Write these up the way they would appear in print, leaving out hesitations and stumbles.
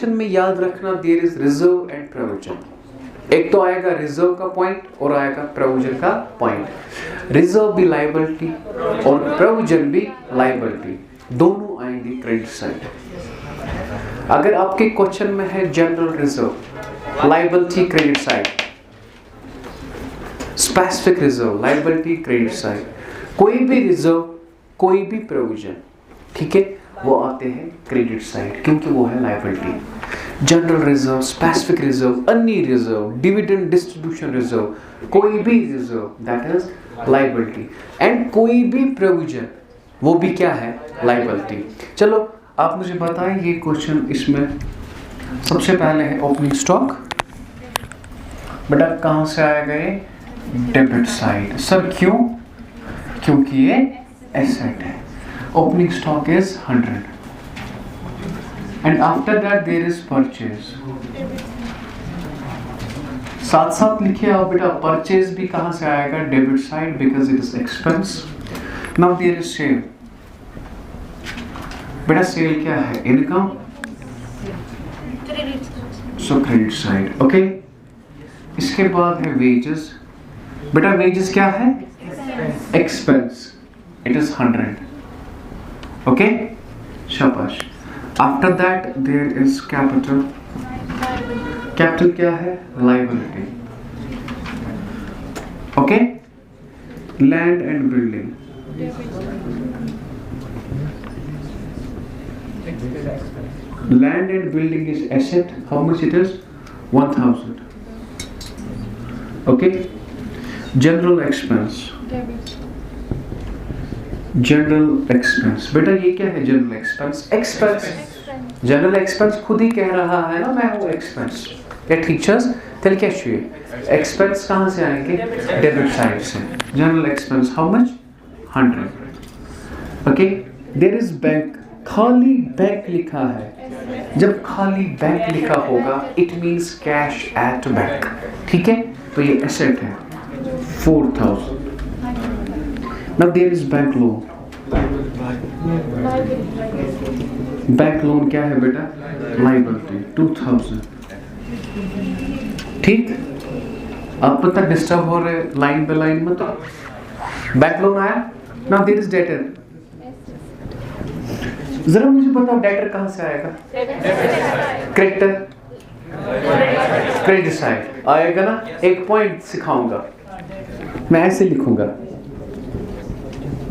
Question में याद रखना there is reserve and provision. एक तो आएगा रिजर्व का पॉइंट और आएगा प्रोविजन का पॉइंट। रिजर्व भी लायबिलिटी और प्रोविजन भी लायबिलिटी, दोनों आएंगे क्रेडिट साइड। अगर आपके क्वेश्चन में है general reserve liability credit side, specific reserve liability credit side, कोई भी रिजर्व कोई भी प्रोविजन, ठीक है, वो आते हैं क्रेडिट साइड क्योंकि वो है liability. General reserve, specific reserve, अन्य रिजर्व, डिविडेंड डिस्ट्रीब्यूशन रिजर्व, कोई भी reserve that is liability, and कोई भी प्रोविजन वो भी क्या है, लायबिलिटी। चलो आप मुझे बताएं ये क्वेश्चन, इसमें सबसे पहले है ओपनिंग स्टॉक। बेटा कहां से आएगा ये, डेबिट साइड। सर क्यों, क्योंकि ये एसेट है। Opening stock is 100 and after that there is purchase. साथ साथ लिखिए आप बेटा, परचेज भी कहां से आएगा, debit side, because it is expense. Now there is sale. बेटा सेल क्या है, income, so credit side. Okay, इसके बाद है वेजेस। बेटा वेजेस क्या है, एक्सपेंस, इट इज 100। ओके, शाबाश। After that there is capital. Capital क्या है, liability. Okay, land and building, land and building is asset. How much it is, 1000. Okay, general expense, general expense। बेटा ये क्या है, general expense. Expense, general expense खुद ही कह रहा है ना, मैं हूँ एक्सपेंस। या टीचर्स तेल क्या चाहिए, एक्सपेंस कहाँ से आएंगे, डेबिट साइड से। General expense how much, 100। Okay, there is bank, खाली बैंक लिखा है। जब खाली बैंक लिखा होगा it means cash at bank, ठीक है, तो ये एसेट है 4000। Now there is bank loan. Bank loan क्या है बेटा, लायबिलिटी 2000। ठीक, आप पता डिस्टर्ब हो रहे लाइन पे लाइन में, तो बैंक लोन आया। Now there is debtor. जरा मुझे बताओ डेटर कहां से आएगा, क्रेडिटर, क्रेडिट साइड आएगा ना। एक पॉइंट सिखाऊंगा, मैं ऐसे लिखूंगा,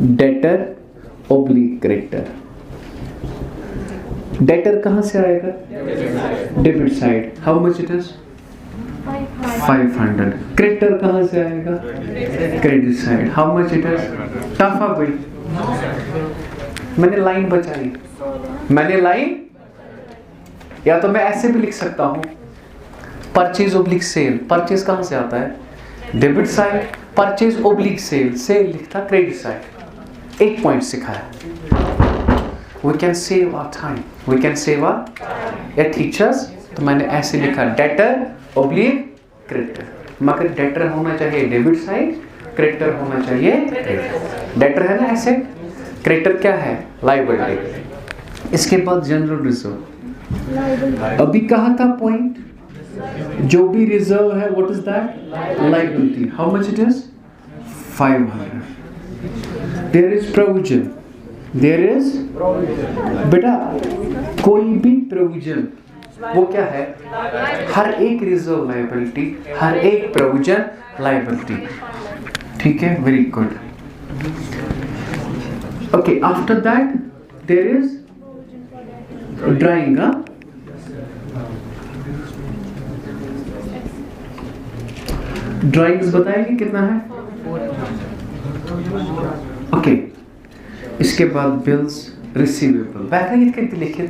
डेटर ओब्लिक क्रेडिटर। डेटर कहां से आएगा, debit side. How much it is, 500। Creditor कहां से आएगा, credit side. How much it is, टाफा भाई, मैंने लाइन बचाई, मैंने लाइन, या तो मैं ऐसे भी लिख सकता हूं, परचेज ओब्लिक सेल। परचेज कहां से आता है, debit side, purchase oblique sale, sale लिखता क्रेडिट साइड। एक पॉइंट सिखाया, we can save our time, we can save our या टीचर्स। तो मैंने ऐसे लिखा, डेटर ओब्लिक क्रेडिटर, मगर डेटर होना चाहिए डेबिट साइड, क्रेडिटर होना चाहिए क्रेडिट। डेटर है ना एसेट, क्रेडिटर क्या है, लायबिलिटी। इसके बाद जनरल रिजर्व। अभी कहा था पॉइंट, जो भी रिजर्व है what is that, liability. How much it is, 500। There is provision, there is, बेटा कोई भी प्रोविजन वो क्या है, हर एक रिजर्व लायबिलिटी, हर एक प्रोविजन लायबिलिटी, ठीक है, very good. Okay, after that there is drawing. Drawings बताएंगे कितना है, okay। इसके बाद bills receivable, बैकग्राउंड कितने लिखित,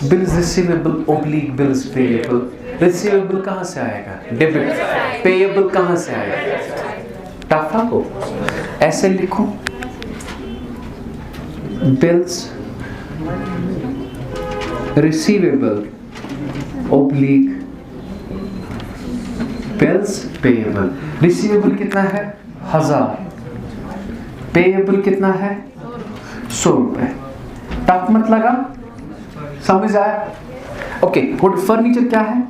bills receivable oblique bills payable। receivable कहाँ से आएगा, डेबिट। payable कहाँ से आएगा, टाफा को ऐसे लिखो, bills receivable oblique bills payable। receivable कितना है, 1000। payable कितना है, 100 रुपए। टफ मत लगा, समझ आया। Okay, good. फर्नीचर क्या है?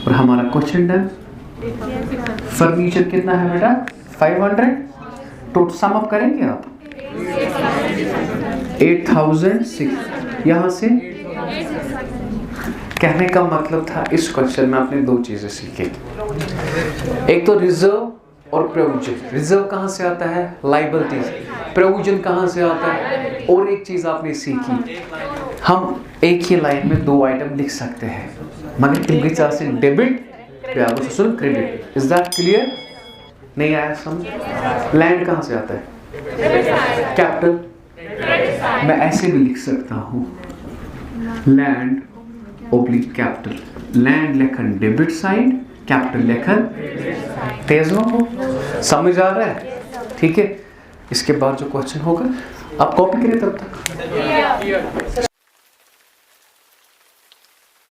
और हमारा क्वेश्चन डन। फर्नीचर कितना है बेटा? 500। टोटल सम अप करेंगे आप 8006। यहां से कहने का मतलब था इस क्वेश्चन में आपने दो चीजें सीखी। एक तो रिजर्व और प्रोविजन। रिजर्व कहां से आता है? लायबिलिटीज। प्रोविजन कहां से आता है? और एक चीज आपने सीखी, हम एक ही लाइन में दो आइटम लिख सकते हैं, मगर इनके चार से debit credit. Is that clear? नहीं आया समझ? लैंड कहां से आता है? कैपिटल। मैं ऐसे भी लिख सकता हूं, लैंड ओब्लिक कैपिटल। लैंड लेखन डेबिट साइड, कैपिटल लेखन तेज हो। समझ आ रहा है? ठीक है। इसके बाद जो क्वेश्चन होगा आप कॉपी करें तब तक।